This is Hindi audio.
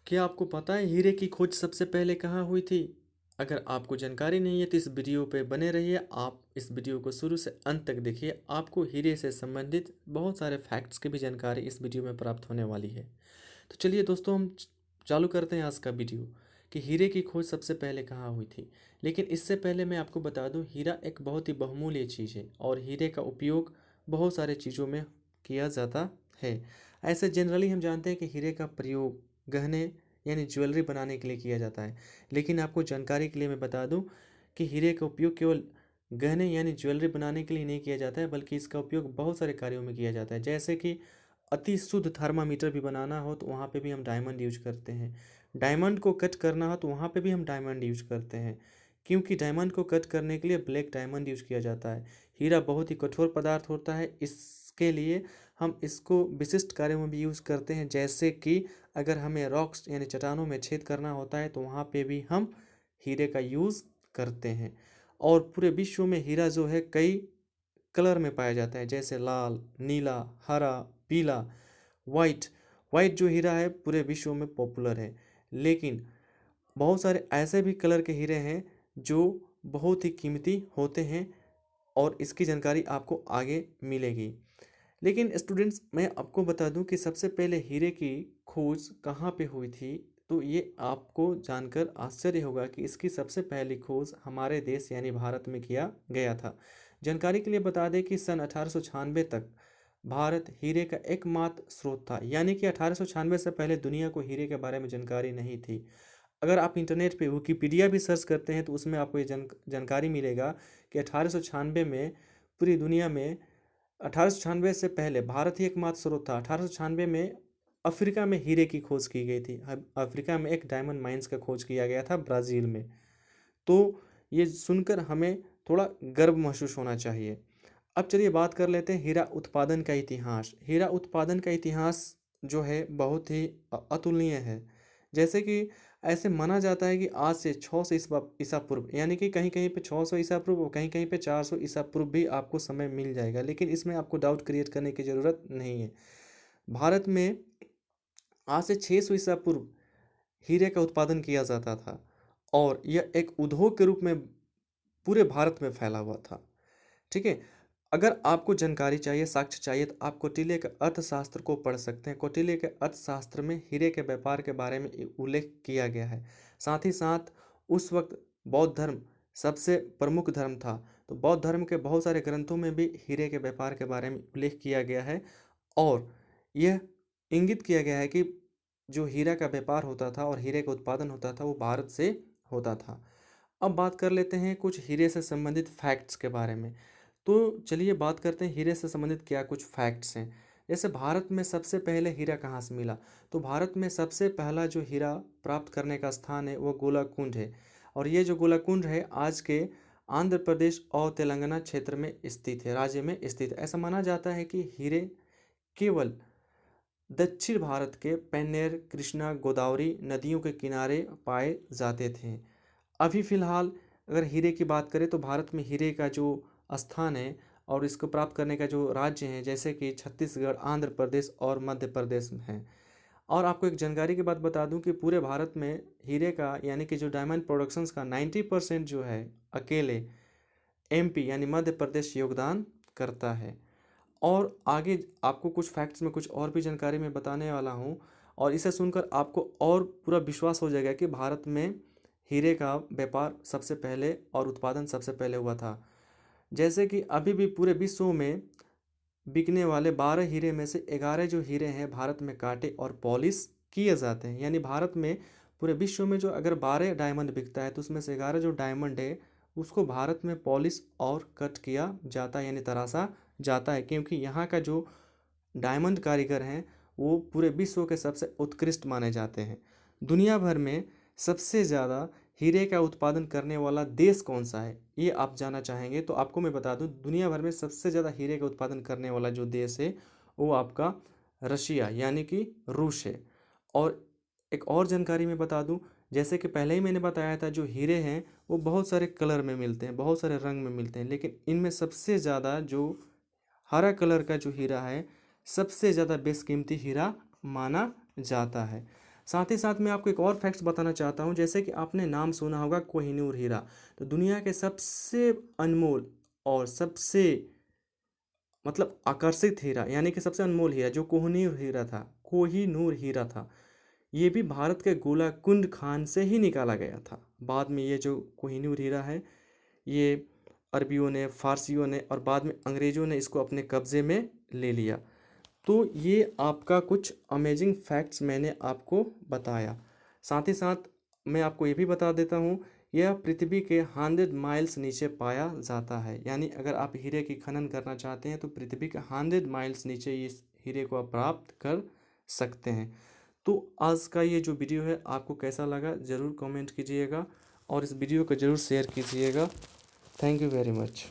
क्या आपको पता है हीरे की खोज सबसे पहले कहाँ हुई थी? अगर आपको जानकारी नहीं है तो इस वीडियो पे बने रहिए। आप इस वीडियो को शुरू से अंत तक देखिए। आपको हीरे से संबंधित बहुत सारे फैक्ट्स की भी जानकारी इस वीडियो में प्राप्त होने वाली है। तो चलिए दोस्तों, हम चालू करते हैं आज का वीडियो कि हीरे की खोज सबसे पहले कहाँ हुई थी। लेकिन इससे पहले मैं आपको बता दूं, हीरा एक बहुत ही बहुमूल्य चीज़ है और हीरे का उपयोग बहुत सारे चीज़ों में किया जाता है। ऐसे जनरली हम जानते हैं कि हीरे का प्रयोग गहने यानी ज्वेलरी बनाने के लिए किया जाता है। लेकिन आपको जानकारी के लिए मैं बता दूं कि हीरे का उपयोग केवल गहने यानी ज्वेलरी बनाने के लिए नहीं किया जाता है, बल्कि इसका उपयोग बहुत सारे कार्यों में किया जाता है। जैसे कि अति शुद्ध थर्मामीटर भी बनाना हो तो वहाँ पे भी हम डायमंड यूज करते हैं। डायमंड को कट करना हो तो वहाँ पे भी हम डायमंड यूज करते हैं, क्योंकि डायमंड को कट करने के लिए ब्लैक डायमंड यूज किया जाता है। हीरा बहुत ही कठोर पदार्थ होता है, इसके लिए हम इसको विशिष्ट कार्यों में भी यूज़ करते हैं। जैसे कि अगर हमें रॉक्स यानी चट्टानों में छेद करना होता है तो वहाँ पे भी हम हीरे का यूज़ करते हैं। और पूरे विश्व में हीरा जो है कई कलर में पाया जाता है, जैसे लाल, नीला, हरा, पीला, वाइट। वाइट जो हीरा है पूरे विश्व में पॉपुलर है। लेकिन बहुत सारे ऐसे भी कलर के हीरे हैं जो बहुत ही कीमती होते हैं और इसकी जानकारी आपको आगे मिलेगी। लेकिन स्टूडेंट्स, मैं आपको बता दूं कि सबसे पहले हीरे की खोज कहाँ पे हुई थी। तो ये आपको जानकर आश्चर्य होगा कि इसकी सबसे पहली खोज हमारे देश यानी भारत में किया गया था। जानकारी के लिए बता दें कि सन 1896 तक भारत हीरे का एकमात्र स्रोत था, यानी कि 1896 से पहले दुनिया को हीरे के बारे में जानकारी नहीं थी। अगर आप इंटरनेट पे विकिपीडिया भी सर्च करते हैं तो उसमें आपको ये जानकारी मिलेगा कि 1896 में पूरी दुनिया में 1896 से पहले भारत ही एकमात्र स्रोत था। 1896 में अफ्रीका में हीरे की खोज की गई थी। अफ्रीका में एक डायमंड माइंस का खोज किया गया था ब्राज़ील में। तो ये सुनकर हमें थोड़ा गर्व महसूस होना चाहिए। अब चलिए बात कर लेते हैं हीरा उत्पादन का इतिहास। हीरा उत्पादन का इतिहास जो है बहुत ही अतुलनीय है। जैसे कि ऐसे माना जाता है कि आज से 600 ईसा पूर्व, यानी कि कहीं कहीं पे 600 ईसा पूर्व और कहीं कहीं पे 400 ईसा पूर्व भी आपको समय मिल जाएगा, लेकिन इसमें आपको डाउट क्रिएट करने की ज़रूरत नहीं है। भारत में आज से 600 ईसा पूर्व हीरे का उत्पादन किया जाता था और यह एक उद्योग के रूप में पूरे भारत में फैला हुआ था। ठीक है। अगर आपको जानकारी चाहिए, साक्ष्य चाहिए, तो आप कौटिल्य के अर्थशास्त्र को पढ़ सकते हैं। कौटिल्य के अर्थशास्त्र में हीरे के व्यापार के बारे में उल्लेख किया गया है। साथ ही साथ उस वक्त बौद्ध धर्म सबसे प्रमुख धर्म था, तो बौद्ध धर्म के बहुत सारे ग्रंथों में भी हीरे के व्यापार के बारे में उल्लेख किया गया है और यह इंगित किया गया है कि जो हीरा का व्यापार होता था और हीरे का उत्पादन होता था वो भारत से होता था। अब बात कर लेते हैं कुछ हीरे से संबंधित फैक्ट्स के बारे में। तो चलिए बात करते हैं हीरे से संबंधित क्या कुछ फैक्ट्स हैं। जैसे भारत में सबसे पहले हीरा कहाँ से मिला, तो भारत में सबसे पहला जो हीरा प्राप्त करने का स्थान है वो गोलाकुंड है। और ये जो गोलाकुंड है आज के आंध्र प्रदेश और तेलंगाना क्षेत्र में स्थित है, राज्य में स्थित है। ऐसा माना जाता है कि हीरे केवल दक्षिण भारत के पेन्नेर, कृष्णा, गोदावरी नदियों के किनारे पाए जाते थे। अभी फ़िलहाल अगर हीरे की बात करें तो भारत में हीरे का जो स्थान है और इसको प्राप्त करने का जो राज्य हैं, जैसे कि छत्तीसगढ़, आंध्र प्रदेश और मध्य प्रदेश में हैं। और आपको एक जानकारी की बात बता दूं कि पूरे भारत में हीरे का यानी कि जो डायमंड प्रोडक्शंस का 90% जो है अकेले एमपी यानी मध्य प्रदेश योगदान करता है। और आगे आपको कुछ फैक्ट्स में कुछ और भी जानकारी मैं बताने वाला हूँ और इसे सुनकर आपको और पूरा विश्वास हो जाएगा कि भारत में हीरे का व्यापार सबसे पहले और उत्पादन सबसे पहले हुआ था। जैसे कि अभी भी पूरे विश्व में बिकने वाले 12 हीरे में से 11 जो हीरे हैं भारत में काटे और पॉलिश किए जाते हैं। यानी भारत में पूरे विश्व में जो अगर 12 डायमंड बिकता है तो उसमें से 11 जो डायमंड है उसको भारत में पॉलिश और कट किया जाता है, यानी तराशा जाता है, क्योंकि यहाँ का जो डायमंड कारीगर हैं वो पूरे विश्व के सबसे उत्कृष्ट माने जाते हैं। दुनिया भर में सबसे ज़्यादा हीरे का उत्पादन करने वाला देश कौन सा है, ये आप जानना चाहेंगे तो आपको मैं बता दूं, दुनिया भर में सबसे ज़्यादा हीरे का उत्पादन करने वाला जो देश है वो आपका रशिया यानी कि रूस है। और एक और जानकारी मैं बता दूं, जैसे कि पहले ही मैंने बताया था जो हीरे हैं वो बहुत सारे कलर में मिलते हैं, बहुत सारे रंग में मिलते हैं, लेकिन इनमें सबसे ज़्यादा जो हरा कलर का जो हीरा है सबसे ज़्यादा बेशकीमती हीरा माना जाता है। साथ ही साथ मैं आपको एक और फैक्ट्स बताना चाहता हूँ, जैसे कि आपने नाम सुना होगा कोहिनूर हीरा। तो दुनिया के सबसे अनमोल और सबसे मतलब आकर्षित हीरा, यानी कि सबसे अनमोल हीरा जो कोहिनूर हीरा था, कोहिनूर हीरा था, ये भी भारत के गोलाकुंड खान से ही निकाला गया था। बाद में ये जो कोहिनूर हीरा है, ये अरबियों ने, फारसियों ने और बाद में अंग्रेज़ों ने इसको अपने कब्ज़े में ले लिया। तो ये आपका कुछ अमेजिंग फैक्ट्स मैंने आपको बताया। साथ ही साथ मैं आपको ये भी बता देता हूँ, यह पृथ्वी के 100 माइल्स नीचे पाया जाता है। यानी अगर आप हीरे की खनन करना चाहते हैं तो पृथ्वी के 100 माइल्स नीचे इस हीरे को आप प्राप्त कर सकते हैं। तो आज का ये जो वीडियो है आपको कैसा लगा ज़रूर कमेंट कीजिएगा और इस वीडियो को ज़रूर शेयर कीजिएगा। Thank you very much.